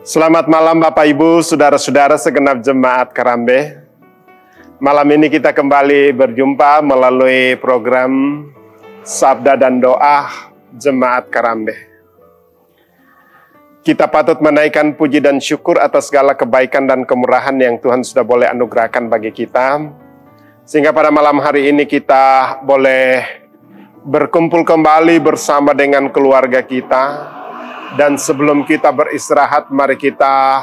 Selamat malam Bapak Ibu, saudara-saudara segenap jemaat Karambe. Malam ini kita kembali berjumpa melalui program Sabda dan Doa Jemaat Karambe. Kita patut menaikkan puji dan syukur atas segala kebaikan dan kemurahan yang Tuhan sudah boleh anugerahkan bagi kita. Sehingga pada malam hari ini kita boleh berkumpul kembali bersama dengan keluarga kita. Dan sebelum kita beristirahat, mari kita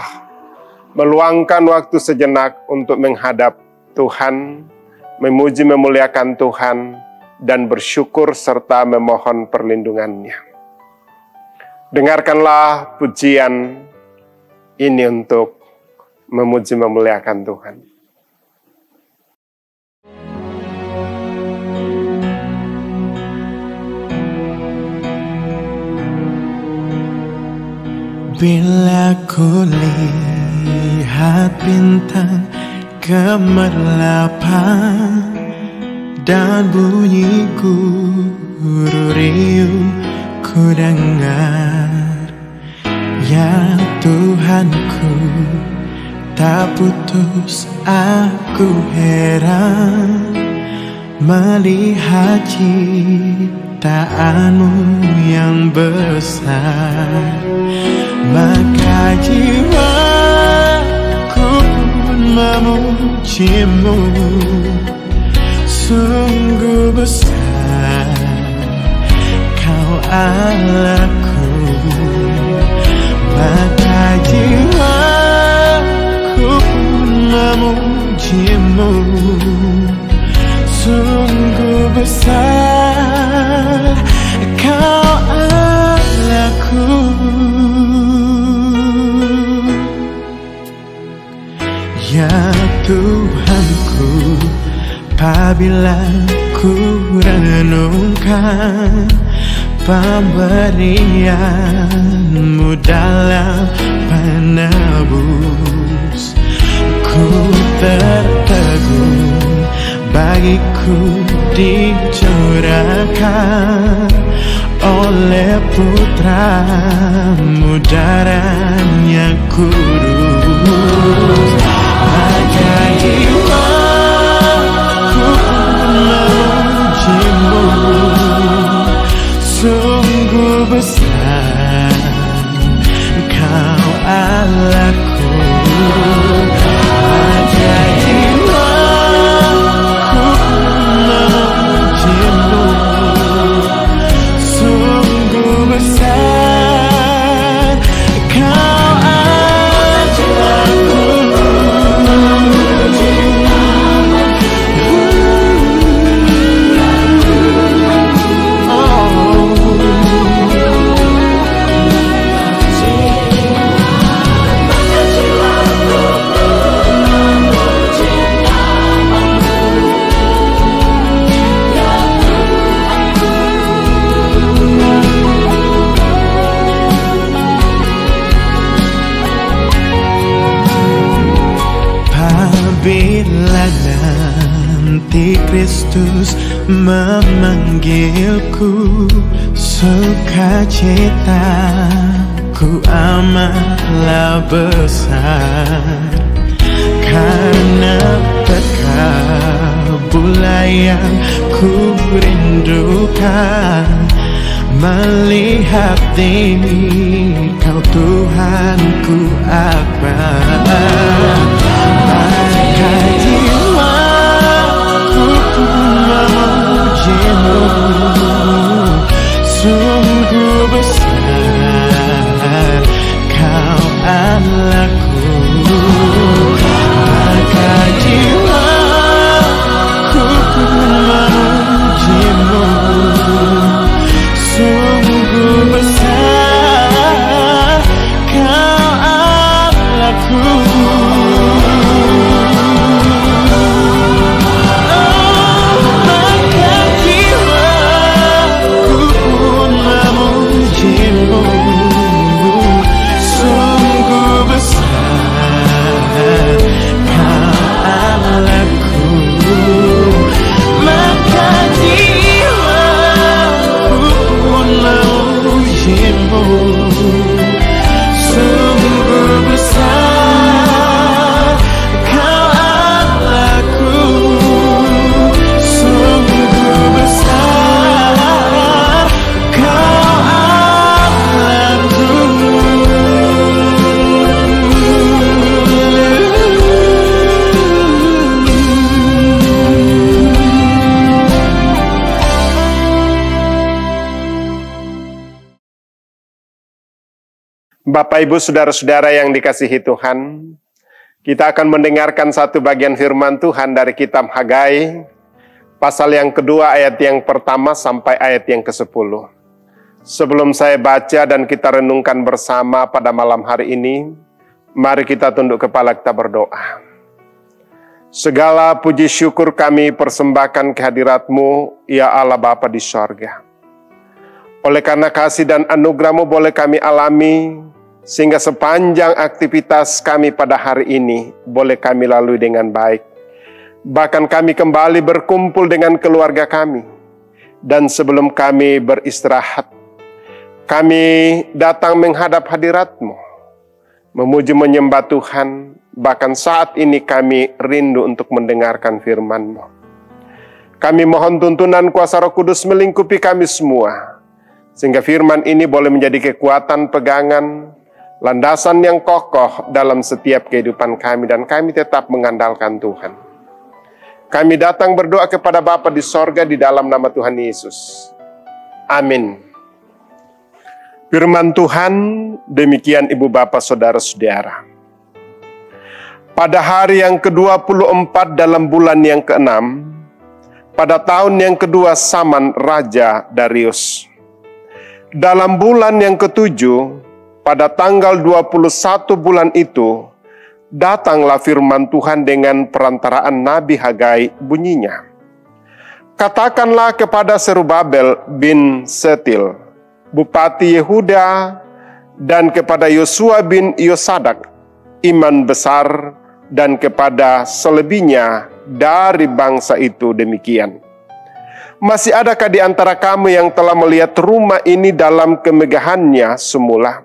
meluangkan waktu sejenak untuk menghadap Tuhan, memuji memuliakan Tuhan, dan bersyukur serta memohon perlindungannya. Dengarkanlah pujian ini untuk memuji memuliakan Tuhan. Bila ku lihat bintang gemerlapan dan bunyi guru riuh ku dengar, ya Tuhanku, tak putus aku heran melihat ciptaanmu yang besar. Maka jiwaku pun memujimu, sungguh besar Kau Allahku. Maka jiwaku pun memujimu, sungguh besar Kau Allahku. Ya Tuhanku, apabila ku renungkan pemberian-Mu dalam penebus, ku tertegun bagiku dicurahkan oleh Putra-Mu darahnya kudus. Maka jiwaku memujimu, sungguh besar Kau Allahku. Maka jiwaku memujimu, sungguh besar Kau Allahku. Bila nanti Kristus memanggilku, sukacitaku amatlah besar, karena terkabulah yang ku rindukan, melihat Engkau Tuhanku akbar. Maka jiwaku pun memujimu, sungguh besar Kau Allahku. Maka jiwaku pun memujimu, sungguh besar Kau Allahku. Bapak, Ibu, Saudara-saudara yang dikasihi Tuhan, kita akan mendengarkan satu bagian firman Tuhan dari kitab Hagai, pasal yang kedua ayat yang pertama sampai ayat yang ke-10. Sebelum saya baca dan kita renungkan bersama pada malam hari ini, mari kita tunduk kepala, kita berdoa. Segala puji syukur kami persembahkan kehadirat-Mu, ya Allah Bapa di sorga. Oleh karena kasih dan anugerah-Mu boleh kami alami, sehingga sepanjang aktivitas kami pada hari ini boleh kami lalui dengan baik. Bahkan kami kembali berkumpul dengan keluarga kami. Dan sebelum kami beristirahat, kami datang menghadap hadirat-Mu, memuji menyembah Tuhan. Bahkan saat ini kami rindu untuk mendengarkan firman-Mu. Kami mohon tuntunan kuasa Roh Kudus melingkupi kami semua, sehingga firman ini boleh menjadi kekuatan pegangan, landasan yang kokoh dalam setiap kehidupan kami, dan kami tetap mengandalkan Tuhan. Kami datang berdoa kepada Bapa di sorga di dalam nama Tuhan Yesus. Amin. Firman Tuhan, demikian Ibu Bapak Saudara-saudara. Pada hari yang ke-24 dalam bulan yang ke-6, pada tahun yang kedua zaman Raja Darius, dalam bulan yang ke-7, pada tanggal 21 bulan itu, datanglah firman Tuhan dengan perantaraan Nabi Hagai, bunyinya. Katakanlah kepada Zerubabel bin Setil, Bupati Yehuda, dan kepada Yosua bin Yosadak, imam besar, dan kepada selebihnya dari bangsa itu demikian. Masih adakah di antara kamu yang telah melihat rumah ini dalam kemegahannya semula?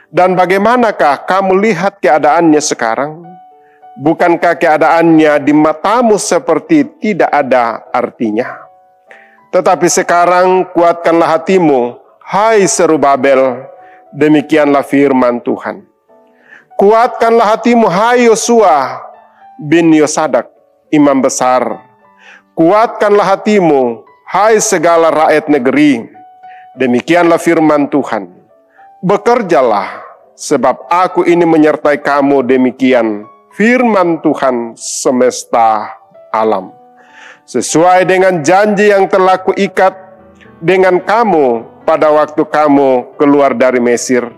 Dan bagaimanakah kamu lihat keadaannya sekarang? Bukankah keadaannya di matamu seperti tidak ada artinya? Tetapi sekarang kuatkanlah hatimu, hai Zerubabel, demikianlah firman Tuhan. Kuatkanlah hatimu, hai Yosua bin Yosadak, imam besar. Kuatkanlah hatimu, hai segala rakyat negeri, demikianlah firman Tuhan. Bekerjalah, sebab aku ini menyertai kamu, demikian firman Tuhan semesta alam. Sesuai dengan janji yang telah kuikat dengan kamu pada waktu kamu keluar dari Mesir,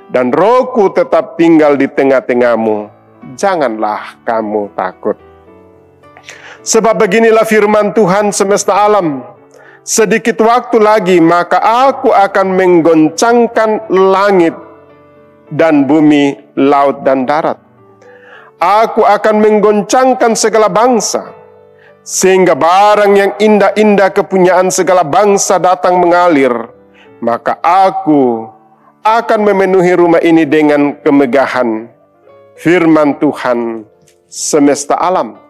dan Rohku tetap tinggal di tengah-tengahmu, janganlah kamu takut. Sebab beginilah firman Tuhan semesta alam, sedikit waktu lagi maka aku akan menggoncangkan langit dan bumi, laut dan darat. Aku akan menggoncangkan segala bangsa, sehingga barang yang indah-indah kepunyaan segala bangsa datang mengalir. Maka aku akan memenuhi rumah ini dengan kemegahan, firman Tuhan semesta alam.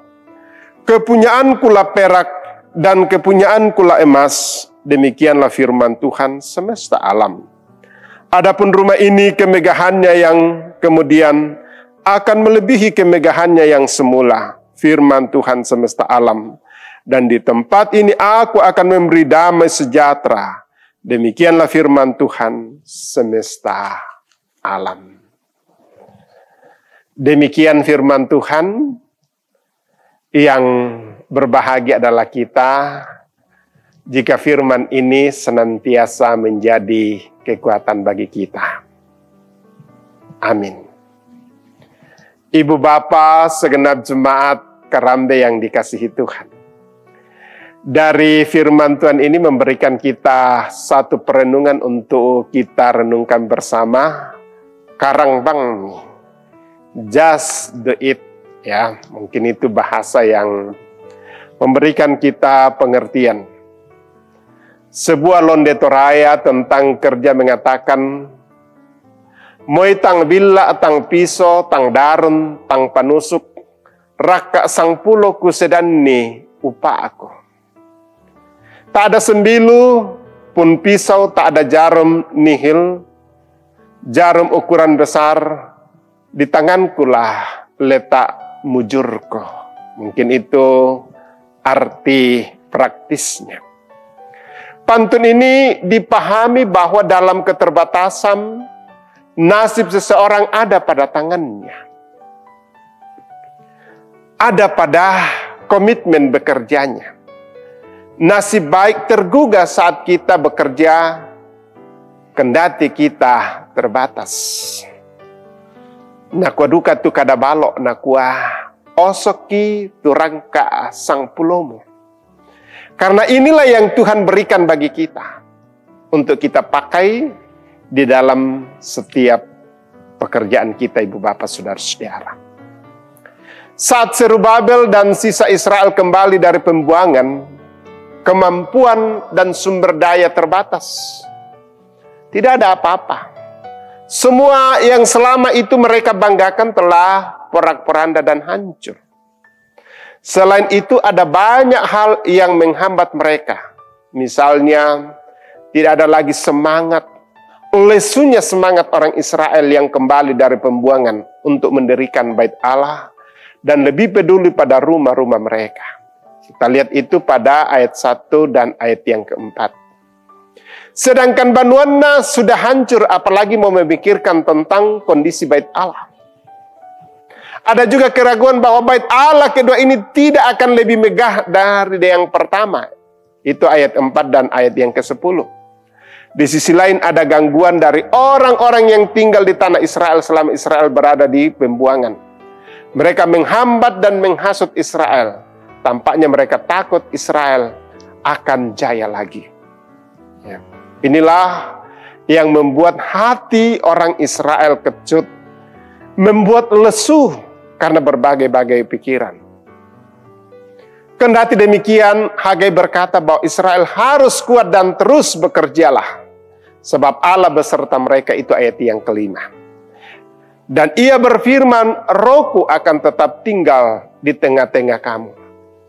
Kepunyaanku lah perak dan kepunyaanku lah emas, demikianlah firman Tuhan semesta alam. Adapun rumah ini kemegahannya yang kemudian akan melebihi kemegahannya yang semula, firman Tuhan semesta alam. Dan di tempat ini aku akan memberi damai sejahtera, demikianlah firman Tuhan semesta alam. Demikian firman Tuhan. Yang berbahagia adalah kita jika firman ini senantiasa menjadi kekuatan bagi kita. Amin. Ibu Bapa, segenap jemaat Karambe yang dikasihi Tuhan. Dari firman Tuhan ini memberikan kita satu perenungan untuk kita renungkan bersama. Karangbang, just do it. Ya, mungkin itu bahasa yang memberikan kita pengertian. Sebuah londe toraya tentang kerja mengatakan, moy tang bila tang piso, tang darun, tang panusuk, raka sang pulo kusedanni upa aku. Tak ada sembilu pun pisau, tak ada jarum nihil, jarum ukuran besar, di tangankulah letak mujurku. Mungkin itu arti praktisnya. Pantun ini dipahami bahwa dalam keterbatasan Nasib seseorang ada pada tangannya. Ada pada komitmen bekerjanya. Nasib baik tergugah saat kita bekerja, kendati kita terbatas. Nakua duka tu kada balok, nakua osoki turangka sang pulomo. Karena inilah yang Tuhan berikan bagi kita, untuk kita pakai di dalam setiap pekerjaan kita, ibu bapak saudara-saudara. Saat Zerubabel dan sisa Israel kembali dari pembuangan, kemampuan dan sumber daya terbatas. Tidak ada apa-apa. Semua yang selama itu mereka banggakan telah porak-poranda dan hancur. Selain itu ada banyak hal yang menghambat mereka. Misalnya, tidak ada lagi semangat, lesunya semangat orang Israel yang kembali dari pembuangan untuk mendirikan bait Allah dan lebih peduli pada rumah-rumah mereka. Kita lihat itu pada ayat 1 dan ayat yang keempat. Sedangkan Banuana sudah hancur, apalagi mau memikirkan tentang kondisi bait Allah. Ada juga keraguan bahwa bait Allah kedua ini tidak akan lebih megah dari yang pertama. Itu ayat 4 dan ayat yang ke-10. Di sisi lain ada gangguan dari orang-orang yang tinggal di tanah Israel selama Israel berada di pembuangan. Mereka menghambat dan menghasut Israel. Tampaknya mereka takut Israel akan jaya lagi. Ya. Inilah yang membuat hati orang Israel kecut, membuat lesu karena berbagai-bagai pikiran. Kendati demikian, Hagai berkata bahwa Israel harus kuat dan terus bekerjalah. Sebab Allah beserta mereka, itu ayat yang kelima. Dan ia berfirman, Rohku akan tetap tinggal di tengah-tengah kamu.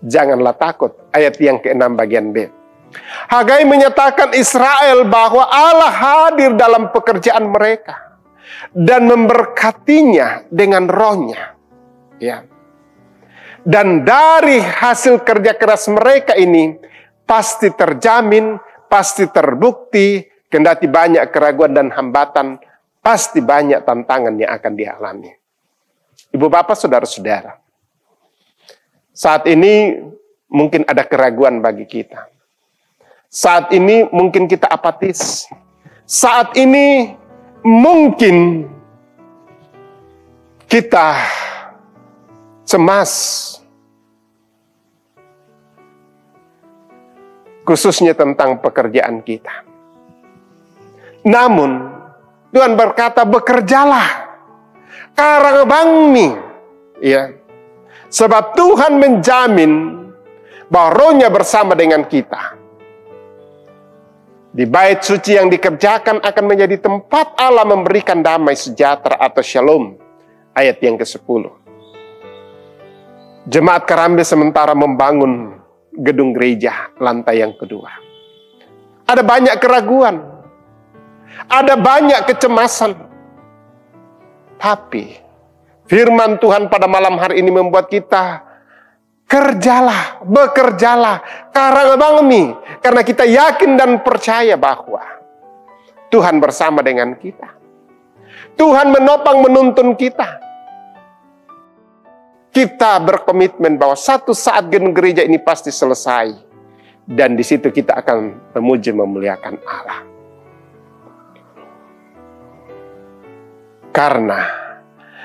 Janganlah takut, ayat yang ke-6 bagian B. Hagai menyatakan Israel bahwa Allah hadir dalam pekerjaan mereka. Dan memberkatinya dengan rohnya. Ya. Dan dari hasil kerja keras mereka ini, pasti terjamin, pasti terbukti, kendati banyak keraguan dan hambatan, pasti banyak tantangan yang akan dialami. Ibu bapak saudara-saudara, saat ini mungkin ada keraguan bagi kita. Saat ini mungkin kita apatis. Saat ini mungkin kita cemas. Khususnya tentang pekerjaan kita. Namun, Tuhan berkata, bekerjalah, karangabangmi, ya. Sebab Tuhan menjamin bahwa rohnya bersama dengan kita. Di bait suci yang dikerjakan akan menjadi tempat Allah memberikan damai sejahtera atau shalom. Ayat yang ke-10. Jemaat Karambe sementara membangun gedung gereja lantai yang kedua. Ada banyak keraguan. Ada banyak kecemasan. Tapi firman Tuhan pada malam hari ini membuat kita kerjalah, bekerjalah, karangabangmi. Karena kita yakin dan percaya bahwa Tuhan bersama dengan kita. Tuhan menopang menuntun kita. Kita berkomitmen bahwa satu saat gedung gereja ini pasti selesai. Dan di situ kita akan memuji memuliakan Allah. Karena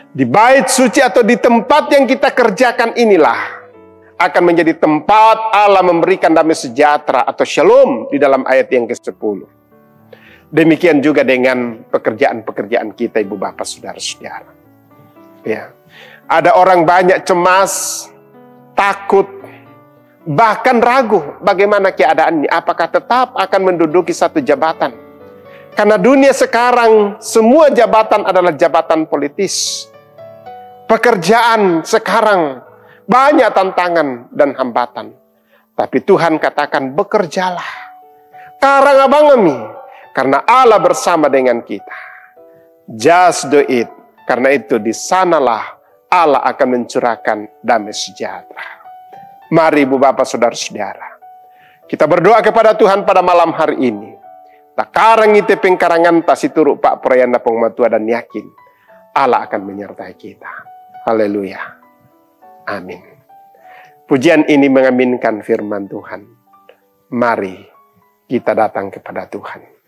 di bait suci atau di tempat yang kita kerjakan inilah akan menjadi tempat Allah memberikan damai sejahtera atau shalom di dalam ayat yang ke-10. Demikian juga dengan pekerjaan-pekerjaan kita, ibu bapak saudara-saudara. Ya. Ada orang banyak cemas, takut, bahkan ragu bagaimana keadaannya. Apakah tetap akan menduduki satu jabatan? Karena dunia sekarang semua jabatan adalah jabatan politis. Pekerjaan sekarang banyak tantangan dan hambatan. Tapi Tuhan katakan bekerjalah. Karangabangami. Karena Allah bersama dengan kita. Just do it. Karena itu di sanalah Allah akan mencurahkan damai sejahtera. Mari ibu bapak saudara-saudara. Kita berdoa kepada Tuhan pada malam hari ini. Takarang ite pengkarangan tas itu pak perayaan pengmatua dan yakin Allah akan menyertai kita. Haleluya. Amin. Pujian ini mengaminkan firman Tuhan. Mari kita datang kepada Tuhan.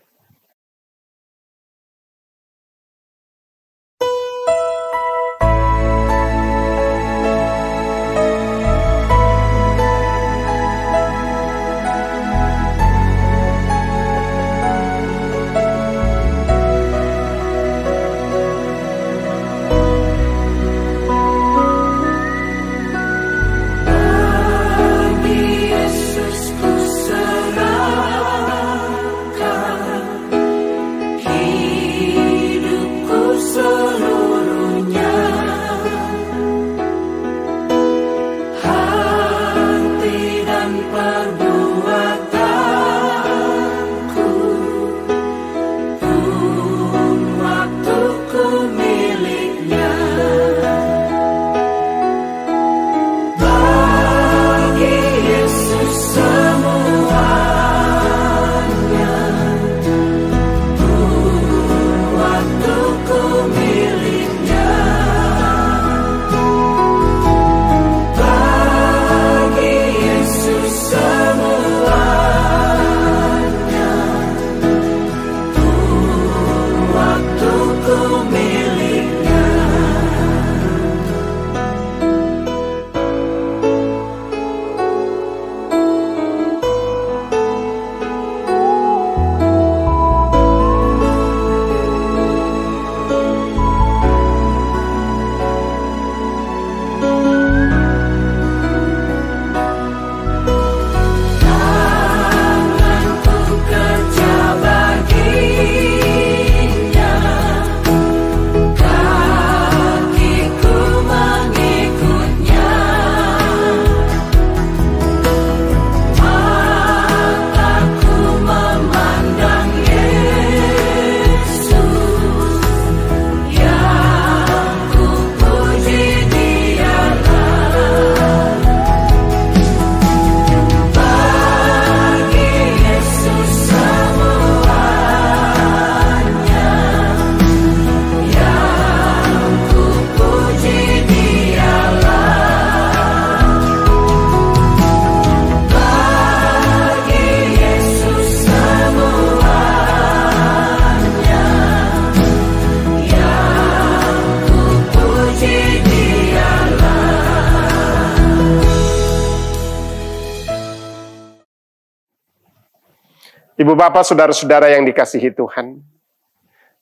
Ibu bapak, saudara-saudara yang dikasihi Tuhan,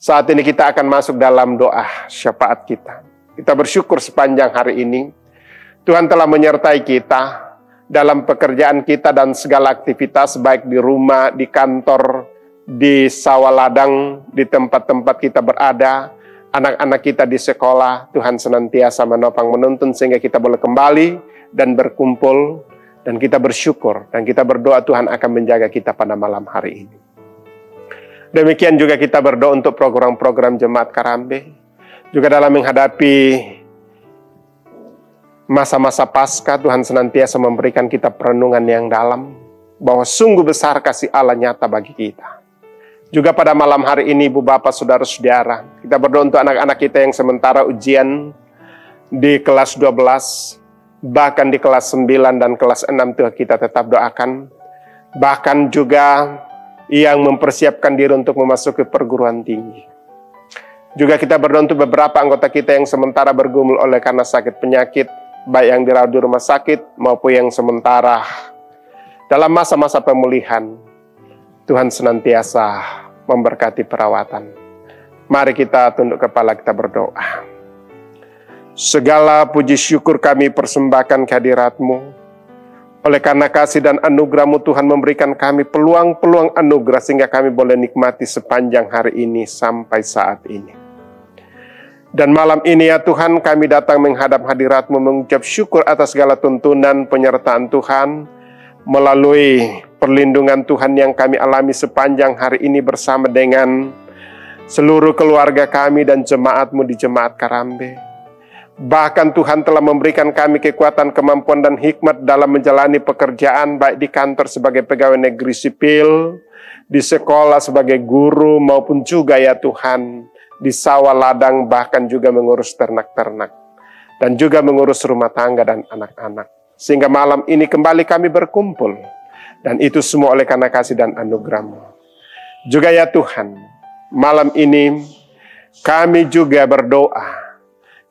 saat ini kita akan masuk dalam doa syafaat kita. Kita bersyukur sepanjang hari ini, Tuhan telah menyertai kita dalam pekerjaan kita dan segala aktivitas, baik di rumah, di kantor, di sawah ladang, di tempat-tempat kita berada, anak-anak kita di sekolah. Tuhan senantiasa menopang menuntun sehingga kita boleh kembali dan berkumpul. Dan kita bersyukur dan kita berdoa Tuhan akan menjaga kita pada malam hari ini. Demikian juga kita berdoa untuk program-program Jemaat Karambe. Juga dalam menghadapi masa-masa Paskah, Tuhan senantiasa memberikan kita perenungan yang dalam. Bahwa sungguh besar kasih Allah nyata bagi kita. Juga pada malam hari ini Ibu Bapak Saudara-saudara, kita berdoa untuk anak-anak kita yang sementara ujian di kelas 12. Bahkan di kelas 9 dan kelas 6 Tuhan kita tetap doakan. Bahkan juga yang mempersiapkan diri untuk memasuki perguruan tinggi. Juga kita berdoa untuk beberapa anggota kita yang sementara bergumul oleh karena sakit penyakit, baik yang dirawat di rumah sakit maupun yang sementara dalam masa-masa pemulihan. Tuhan senantiasa memberkati perawatan. Mari kita tunduk kepala, kita berdoa. Segala puji syukur kami persembahkan kehadirat-Mu. Oleh karena kasih dan anugerah-Mu Tuhan memberikan kami peluang-peluang anugerah sehingga kami boleh nikmati sepanjang hari ini sampai saat ini. Dan malam ini ya Tuhan, kami datang menghadap hadirat-Mu mengucap syukur atas segala tuntunan penyertaan Tuhan melalui perlindungan Tuhan yang kami alami sepanjang hari ini bersama dengan seluruh keluarga kami dan jemaat-Mu di Jemaat Karambe. Bahkan Tuhan telah memberikan kami kekuatan, kemampuan, dan hikmat dalam menjalani pekerjaan, baik di kantor sebagai pegawai negeri sipil, di sekolah sebagai guru, maupun juga ya Tuhan, di sawah ladang, bahkan juga mengurus ternak-ternak, dan juga mengurus rumah tangga dan anak-anak. Sehingga malam ini kembali kami berkumpul, dan itu semua oleh karena kasih dan anugerah-Mu. Juga ya Tuhan, malam ini kami juga berdoa,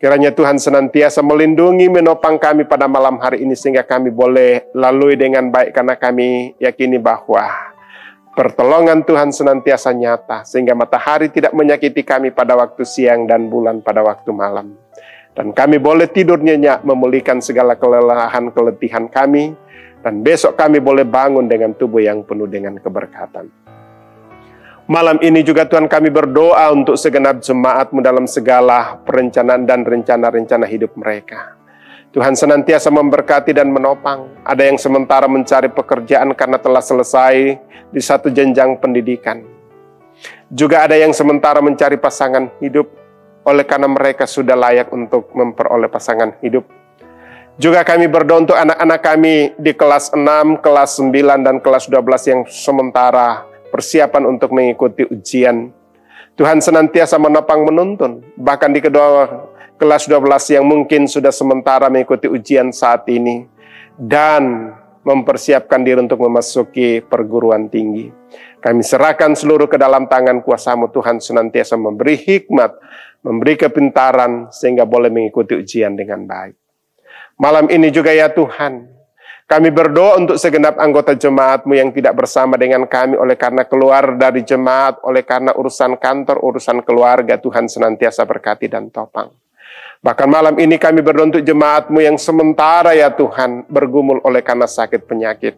kiranya Tuhan senantiasa melindungi, menopang kami pada malam hari ini, sehingga kami boleh lalui dengan baik, karena kami yakini bahwa pertolongan Tuhan senantiasa nyata, sehingga matahari tidak menyakiti kami pada waktu siang dan bulan pada waktu malam. Dan kami boleh tidur nyenyak, memulihkan segala kelelahan, keletihan kami, dan besok kami boleh bangun dengan tubuh yang penuh dengan keberkatan. Malam ini juga Tuhan kami berdoa untuk segenap jemaat-Mu dalam segala perencanaan dan rencana-rencana hidup mereka. Tuhan senantiasa memberkati dan menopang. Ada yang sementara mencari pekerjaan karena telah selesai di satu jenjang pendidikan. Juga ada yang sementara mencari pasangan hidup oleh karena mereka sudah layak untuk memperoleh pasangan hidup. Juga kami berdoa untuk anak-anak kami di kelas 6, kelas 9, dan kelas 12 yang sementara persiapan untuk mengikuti ujian. Tuhan senantiasa menopang menuntun, bahkan di kedua kelas 12 yang mungkin sudah sementara mengikuti ujian saat ini, dan mempersiapkan diri untuk memasuki perguruan tinggi. Kami serahkan seluruh ke dalam tangan kuasa-Mu. Tuhan senantiasa memberi hikmat, memberi kepintaran, sehingga boleh mengikuti ujian dengan baik. Malam ini juga ya Tuhan, kami berdoa untuk segenap anggota jemaat-Mu yang tidak bersama dengan kami oleh karena keluar dari jemaat, oleh karena urusan kantor, urusan keluarga. Tuhan senantiasa berkati dan topang. Bahkan malam ini kami berdoa untuk jemaat-Mu yang sementara ya Tuhan bergumul oleh karena sakit penyakit.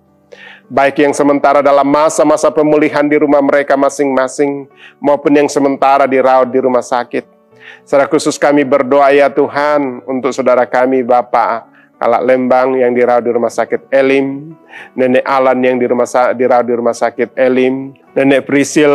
Baik yang sementara dalam masa-masa pemulihan di rumah mereka masing-masing, maupun yang sementara dirawat di rumah sakit. Secara khusus kami berdoa ya Tuhan untuk saudara kami Bapak Kalak Lembang yang dirawat di rumah sakit Elim, Nenek Alan yang dirawat di rumah sakit Elim, Nenek Prisil.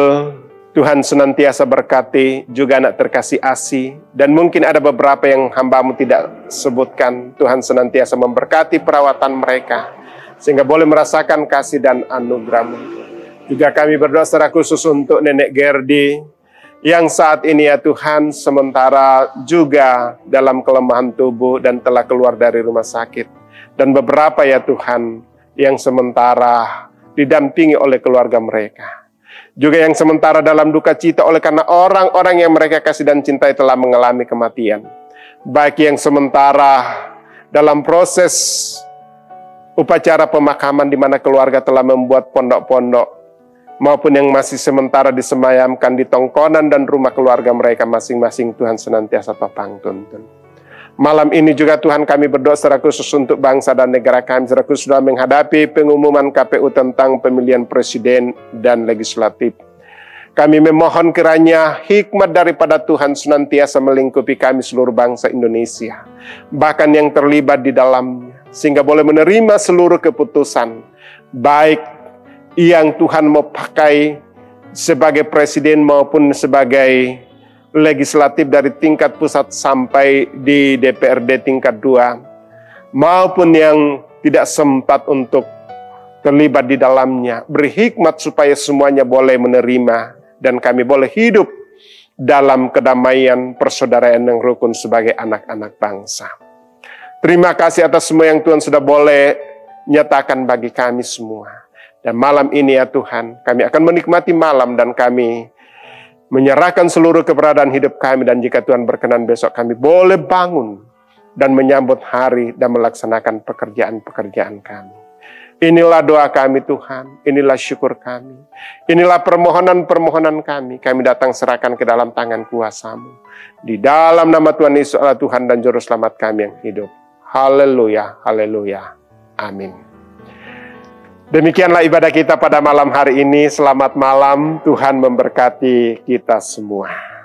Tuhan senantiasa berkati, juga anak terkasih Asi, dan mungkin ada beberapa yang hamba-Mu tidak sebutkan. Tuhan senantiasa memberkati perawatan mereka, sehingga boleh merasakan kasih dan anugerah-Mu. Juga kami berdoa secara khusus untuk Nenek Gerdi, yang saat ini ya Tuhan sementara juga dalam kelemahan tubuh dan telah keluar dari rumah sakit. Dan beberapa ya Tuhan yang sementara didampingi oleh keluarga mereka. Juga yang sementara dalam duka cita oleh karena orang-orang yang mereka kasih dan cintai telah mengalami kematian. Baik yang sementara dalam proses upacara pemakaman di mana keluarga telah membuat pondok-pondok, maupun yang masih sementara disemayamkan di tongkonan dan rumah keluarga mereka masing-masing. Tuhan senantiasa topang tuntun. Malam ini juga Tuhan kami berdoa secara khusus untuk bangsa dan negara kami, secara khusus dalam menghadapi pengumuman KPU tentang pemilihan presiden dan legislatif. Kami memohon kiranya hikmat daripada Tuhan senantiasa melingkupi kami seluruh bangsa Indonesia, bahkan yang terlibat di dalamnya, sehingga boleh menerima seluruh keputusan, baik yang Tuhan mau pakai sebagai presiden maupun sebagai legislatif dari tingkat pusat sampai di DPRD tingkat 2, maupun yang tidak sempat untuk terlibat di dalamnya. Beri hikmat supaya semuanya boleh menerima dan kami boleh hidup dalam kedamaian persaudaraan yang rukun sebagai anak-anak bangsa. Terima kasih atas semua yang Tuhan sudah boleh nyatakan bagi kami semua. Dan malam ini ya Tuhan, kami akan menikmati malam dan kami menyerahkan seluruh keberadaan hidup kami. Dan jika Tuhan berkenan besok kami boleh bangun dan menyambut hari dan melaksanakan pekerjaan-pekerjaan kami. Inilah doa kami Tuhan, inilah syukur kami, inilah permohonan-permohonan kami. Kami datang serahkan ke dalam tangan kuasa-Mu. Di dalam nama Tuhan Yesus Allah Tuhan dan Juru Selamat kami yang hidup. Haleluya, haleluya, amin. Demikianlah ibadah kita pada malam hari ini. Selamat malam, Tuhan memberkati kita semua.